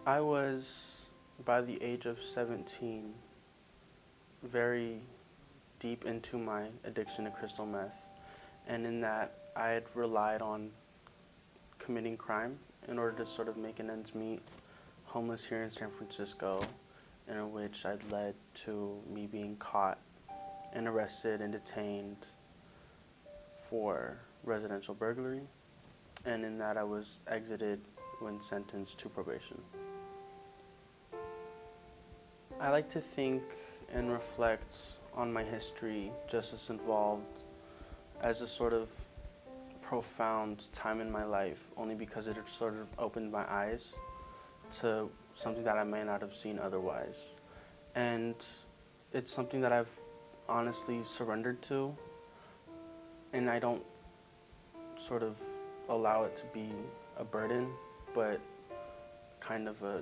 I was, by the age of 17, very deep into my addiction to crystal meth. And in that, I had relied on committing crime in order to sort of make an ends meet, homeless here in San Francisco, in which I'd led to me being caught and arrested and detained for residential burglary. And in that, I was exited when sentenced to probation. I like to think and reflect on my history, justice involved, as a sort of profound time in my life, only because it sort of opened my eyes to something that I may not have seen otherwise. And it's something that I've honestly surrendered to, and I don't sort of allow it to be a burden, but kind of a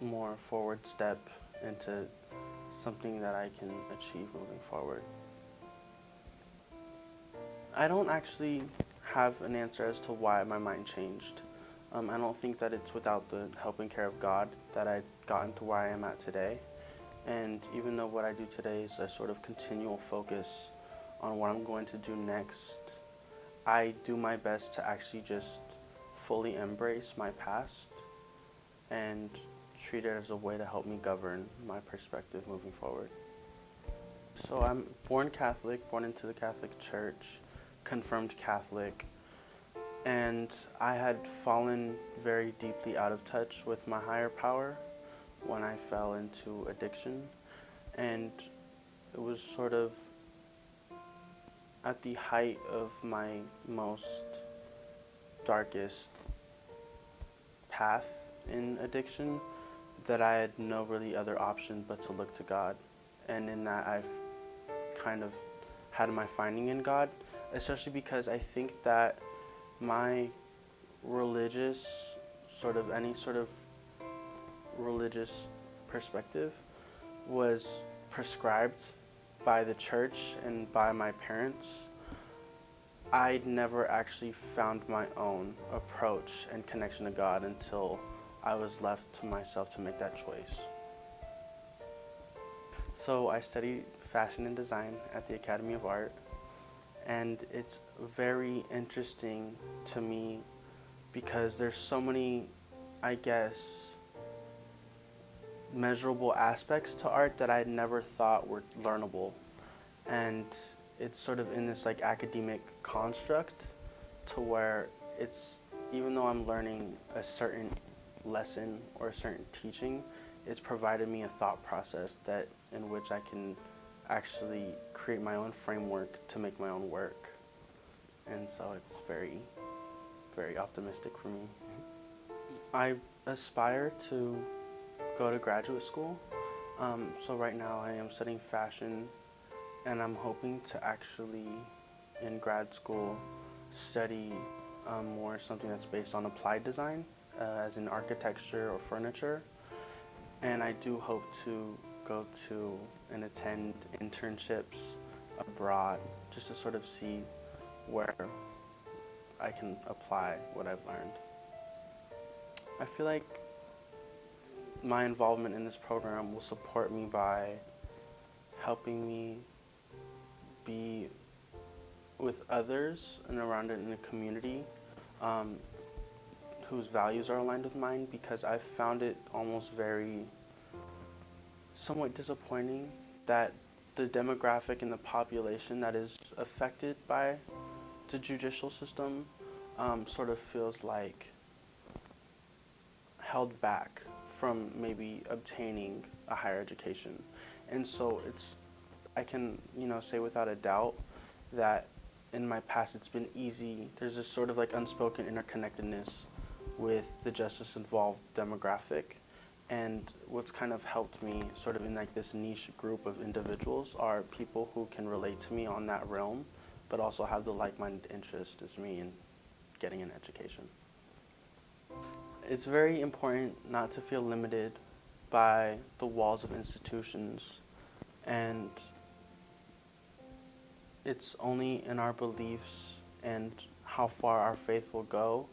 more forward step into something that I can achieve moving forward. I don't actually have an answer as to why my mind changed. I don't think that it's without the help and care of God that I've gotten to where I am at today. And even though what I do today is a sort of continual focus on what I'm going to do next, I do my best to actually just fully embrace my past and treat it as a way to help me govern my perspective moving forward. So I'm born Catholic, born into the Catholic Church, confirmed Catholic, and I had fallen very deeply out of touch with my higher power when I fell into addiction. And it was sort of at the height of my most darkest path in addiction that I had no really other option but to look to God. And in that, I've kind of had my finding in God, especially because I think that my religious, any sort of religious perspective was prescribed by the church and by my parents. I never actually found my own approach and connection to God until I was left to myself to make that choice. So I studied fashion and design at the Academy of Art, and it's very interesting to me because there's so many, I guess, measurable aspects to art that I never thought were learnable. And it's sort of in this like academic construct to where it's, even though I'm learning a certain lesson or a certain teaching, it's provided me a thought process that in which I can actually create my own framework to make my own work. And so it's very, very optimistic for me. I aspire to go to graduate school. So right now I am studying fashion, and I'm hoping to actually, in grad school, study more something that's based on applied design, as in architecture or furniture. And I do hope to go to and attend internships abroad just to sort of see where I can apply what I've learned. I feel like my involvement in this program will support me by helping me be with others and around it in a community whose values are aligned with mine, because I've found it almost somewhat disappointing that the demographic and the population that is affected by the judicial system sort of feels like held back from maybe obtaining a higher education. And so I can, say without a doubt that in my past it's been easy. There's this sort of like unspoken interconnectedness with the justice involved demographic. And what's kind of helped me sort of in like this niche group of individuals are people who can relate to me on that realm, but also have the like-minded interest as me in getting an education. It's very important not to feel limited by the walls of institutions, and it's only in our beliefs and how far our faith will go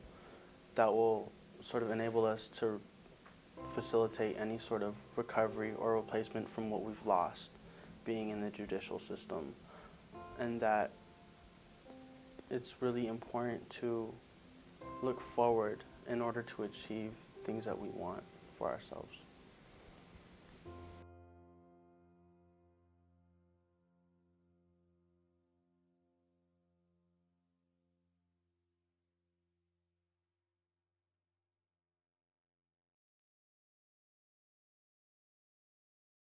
that will sort of enable us to facilitate any sort of recovery or replacement from what we've lost being in the judicial system, and that it's really important to look forward in order to achieve things that we want for ourselves.